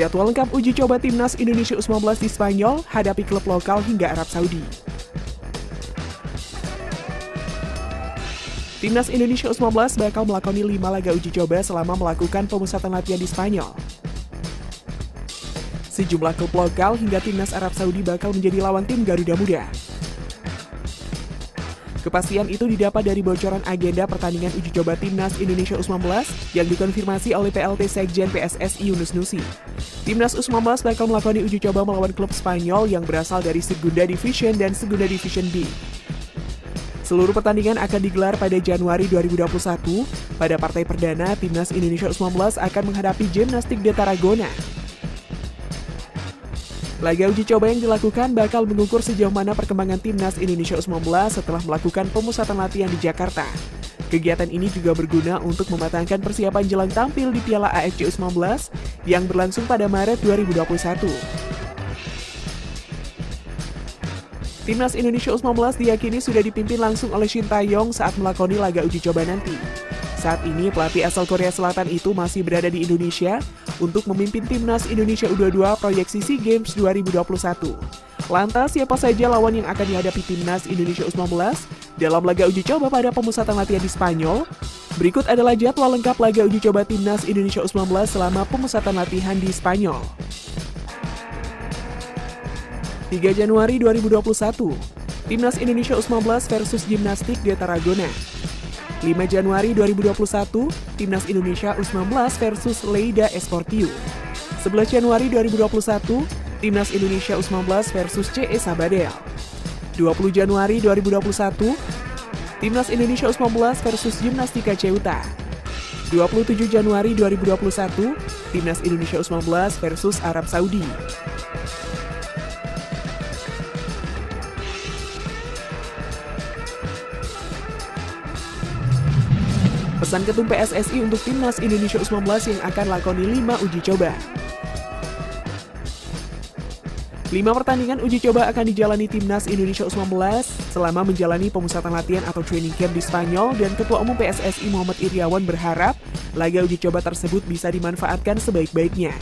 Jadwal lengkap uji coba Timnas Indonesia U19 di Spanyol hadapi klub lokal hingga Arab Saudi. Timnas Indonesia U19 bakal melakoni 5 laga uji coba selama melakukan pemusatan latihan di Spanyol. Sejumlah klub lokal hingga Timnas Arab Saudi bakal menjadi lawan tim Garuda Muda. Kepastian itu didapat dari bocoran agenda pertandingan uji coba Timnas Indonesia U19 yang dikonfirmasi oleh PLT Sekjen PSSI Yunus Nusi. Timnas U19 bakal melakoni uji coba melawan klub Spanyol yang berasal dari Segunda Division dan Segunda Division B. Seluruh pertandingan akan digelar pada Januari 2021. Pada partai perdana, Timnas Indonesia U19 akan menghadapi Gimnastik de Tarragona. Laga uji coba yang dilakukan bakal mengukur sejauh mana perkembangan Timnas Indonesia U19 setelah melakukan pemusatan latihan di Jakarta. Kegiatan ini juga berguna untuk mematangkan persiapan jelang tampil di Piala AFC U19 yang berlangsung pada Maret 2021. Timnas Indonesia U19 diyakini sudah dipimpin langsung oleh Shin Tae-yong saat melakoni laga uji coba nanti. Saat ini pelatih asal Korea Selatan itu masih berada di Indonesia untuk memimpin Timnas Indonesia U22 proyeksi SEA Games 2021. Lantas, siapa saja lawan yang akan dihadapi Timnas Indonesia U19 dalam laga uji coba pada pemusatan latihan di Spanyol? Berikut adalah jadwal lengkap laga uji coba Timnas Indonesia U19 selama pemusatan latihan di Spanyol. 3 Januari 2021, Timnas Indonesia U19 versus Gimnastik de Tarragona. 5 Januari 2021, Timnas Indonesia U19 versus Lleida Esportiu. 11 Januari 2021, Timnas Indonesia U19 versus CE Sabadell. 20 Januari 2021, Timnas Indonesia U19 versus Gimnastika Ceuta. 27 Januari 2021, Timnas Indonesia U19 versus Arab Saudi. Pesan ketum PSSI untuk Timnas Indonesia U19 yang akan lakoni 5 uji coba. 5 pertandingan uji coba akan dijalani Timnas Indonesia U19 selama menjalani pemusatan latihan atau training camp di Spanyol, dan Ketua Umum PSSI Muhammad Iryawan berharap laga uji coba tersebut bisa dimanfaatkan sebaik-baiknya.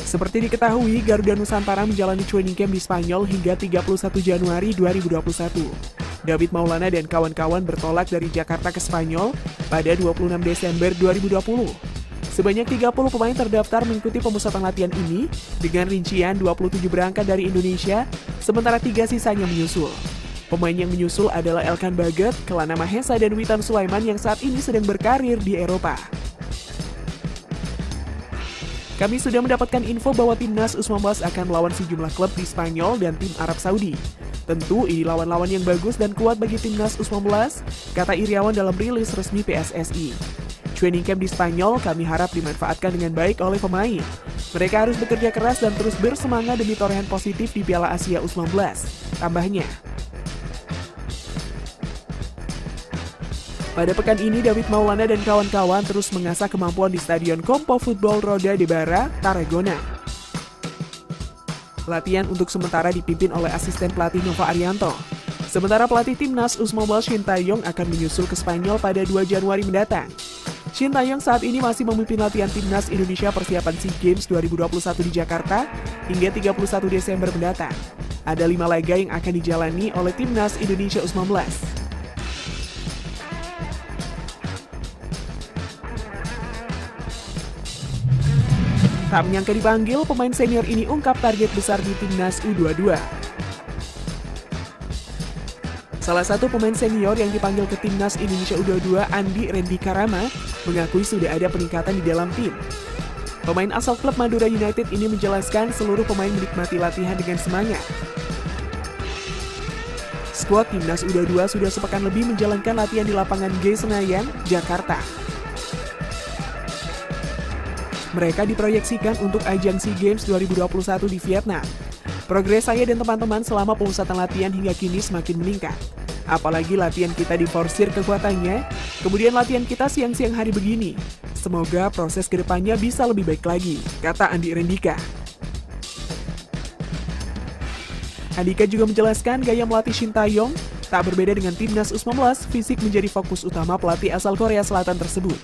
Seperti diketahui, Garuda Nusantara menjalani training camp di Spanyol hingga 31 Januari 2021. David Maulana dan kawan-kawan bertolak dari Jakarta ke Spanyol pada 26 Desember 2020. Sebanyak 30 pemain terdaftar mengikuti pemusatan latihan ini dengan rincian 27 berangkat dari Indonesia, sementara 3 sisanya menyusul. Pemain yang menyusul adalah Elkan Baget, Kelana Mahesa, dan Witan Sulaiman yang saat ini sedang berkarir di Eropa. Kami sudah mendapatkan info bahwa Timnas U19 akan melawan sejumlah klub di Spanyol dan tim Arab Saudi. Tentu ini lawan-lawan yang bagus dan kuat bagi Timnas U19, kata Iryawan dalam rilis resmi PSSI. Training camp di Spanyol kami harap dimanfaatkan dengan baik oleh pemain. Mereka harus bekerja keras dan terus bersemangat demi torehan positif di Piala Asia U19, tambahnya. Pada pekan ini, David Maulana dan kawan-kawan terus mengasah kemampuan di Stadion Campo Futbol Roda de Barra, Tarragona. Latihan untuk sementara dipimpin oleh asisten pelatih Nova Arianto. Sementara pelatih Timnas U19 Shin Tae-yong akan menyusul ke Spanyol pada 2 Januari mendatang. Shin Tae-yong saat ini masih memimpin latihan Timnas Indonesia persiapan SEA Games 2021 di Jakarta hingga 31 Desember mendatang. Ada 5 laga yang akan dijalani oleh Timnas Indonesia U19. Tak menyangka dipanggil, pemain senior ini ungkap target besar di Timnas U22. Salah satu pemain senior yang dipanggil ke Timnas Indonesia U22, Andi Rendika Rama, mengakui sudah ada peningkatan di dalam tim. Pemain asal klub Madura United ini menjelaskan seluruh pemain menikmati latihan dengan semangat. Skuad Timnas U22 sudah sepekan lebih menjalankan latihan di lapangan G Senayan, Jakarta. Mereka diproyeksikan untuk ajang SEA Games 2021 di Vietnam. Progres saya dan teman-teman selama pemusatan latihan hingga kini semakin meningkat. Apalagi latihan kita diforsir kekuatannya, kemudian latihan kita siang-siang hari begini. Semoga proses kedepannya bisa lebih baik lagi, kata Andi Rendika. Andika juga menjelaskan gaya melatih Shin Tae-yong tak berbeda dengan Timnas U19, fisik menjadi fokus utama pelatih asal Korea Selatan tersebut.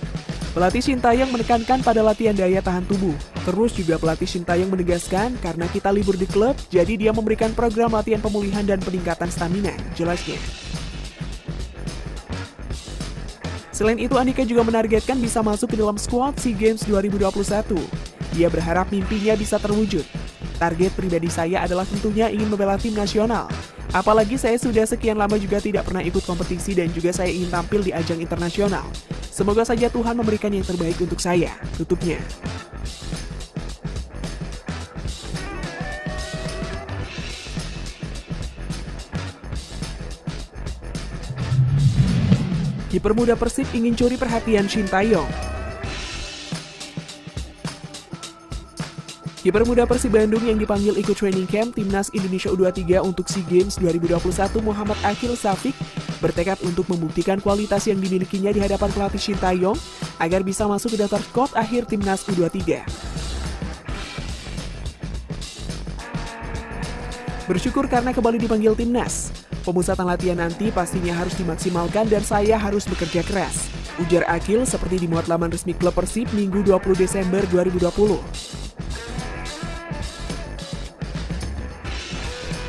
Pelatih Shin Tae-yong menekankan pada latihan daya tahan tubuh. Terus juga pelatih Shin Tae-yong menegaskan karena kita libur di klub, jadi dia memberikan program latihan pemulihan dan peningkatan stamina, jelasnya. Selain itu, Andika juga menargetkan bisa masuk ke dalam skuad SEA Games 2021. Dia berharap mimpinya bisa terwujud. Target pribadi saya adalah tentunya ingin membela tim nasional. Apalagi saya sudah sekian lama juga tidak pernah ikut kompetisi dan juga saya ingin tampil di ajang internasional. Semoga saja Tuhan memberikan yang terbaik untuk saya, tutupnya. Kiper muda Persib ingin curi perhatian Shin Tae-yong. Kiper muda Persib Bandung yang dipanggil ikut training camp Timnas Indonesia U23 untuk SEA Games 2021 Muhammad Akil Safik bertekad untuk membuktikan kualitas yang dimilikinya di hadapan pelatih Shin Tae-yong agar bisa masuk ke daftar skuad akhir Timnas U23. Bersyukur karena kembali dipanggil Timnas. Pemusatan latihan nanti pastinya harus dimaksimalkan dan saya harus bekerja keras, ujar Akil seperti dimuat laman resmi klub Persib Minggu 20 Desember 2020.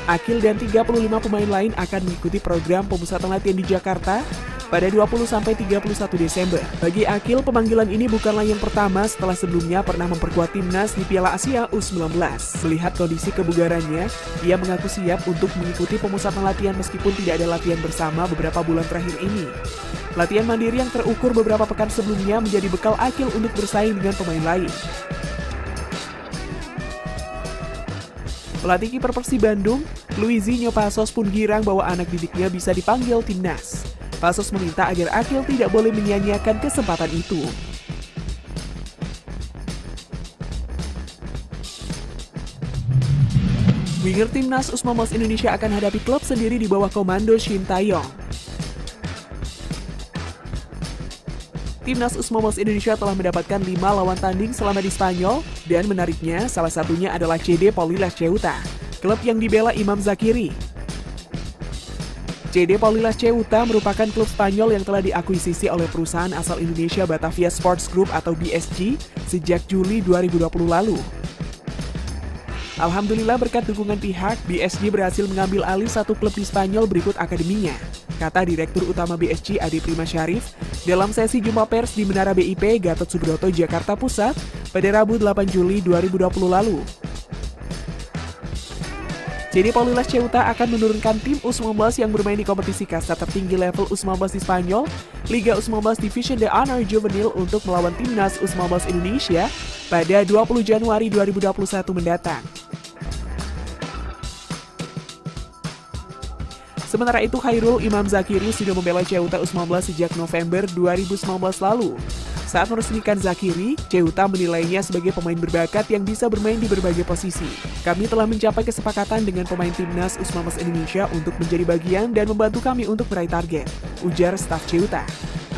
Akil dan 35 pemain lain akan mengikuti program pemusatan latihan di Jakarta pada 20-31 Desember. Bagi Akil, pemanggilan ini bukanlah yang pertama setelah sebelumnya pernah memperkuat timnas di Piala Asia U19. Melihat kondisi kebugarannya, dia mengaku siap untuk mengikuti pemusatan latihan meskipun tidak ada latihan bersama beberapa bulan terakhir ini. Latihan mandiri yang terukur beberapa pekan sebelumnya menjadi bekal Akil untuk bersaing dengan pemain lain. Pelatih kiper Persib Bandung, Luizinho Passos pun girang bahwa anak didiknya bisa dipanggil timnas. Passos meminta agar Akil tidak boleh menyia-nyiakan kesempatan itu. Winger timnas U19 Indonesia akan hadapi klub sendiri di bawah komando Shin Tae-yong. Timnas U19 Indonesia telah mendapatkan 5 lawan tanding selama di Spanyol, dan menariknya salah satunya adalah CD Polilas Ceuta, klub yang dibela Imam Zakiri. CD Polilas Ceuta merupakan klub Spanyol yang telah diakuisisi oleh perusahaan asal Indonesia Batavia Sports Group atau BSG sejak Juli 2020 lalu. Alhamdulillah berkat dukungan pihak, BSG berhasil mengambil alih satu klub di Spanyol berikut akademinya, kata Direktur Utama BSG Adi Prima Syarif dalam sesi jumpa pers di Menara BIP Gatot Subroto, Jakarta Pusat pada Rabu 8 Juli 2020 lalu. CD Polilas Ceuta akan menurunkan tim U19 yang bermain di kompetisi kasta tertinggi level U19 di Spanyol, Liga U19 Division de Honor Juvenil untuk melawan Timnas U19 Indonesia pada 20 Januari 2021 mendatang. Sementara itu, Khairul Imam Zakiri sudah membela Ceuta U19 sejak November 2019 lalu. Saat meresmikan Zakiri, Ceuta menilainya sebagai pemain berbakat yang bisa bermain di berbagai posisi. Kami telah mencapai kesepakatan dengan pemain Timnas U19 Indonesia untuk menjadi bagian dan membantu kami untuk meraih target, ujar staf Ceuta,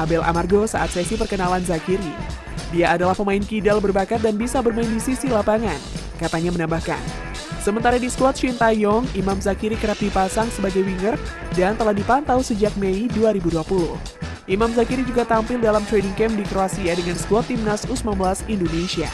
Abel Amargo saat sesi perkenalan Zakiri. Dia adalah pemain kidal berbakat dan bisa bermain di sisi lapangan, katanya menambahkan. Sementara di skuad Shin Tae-yong, Imam Zakiri kerap dipasang sebagai winger dan telah dipantau sejak Mei 2020. Imam Zakiri juga tampil dalam training camp di Kroasia dengan skuad Timnas U19 Indonesia.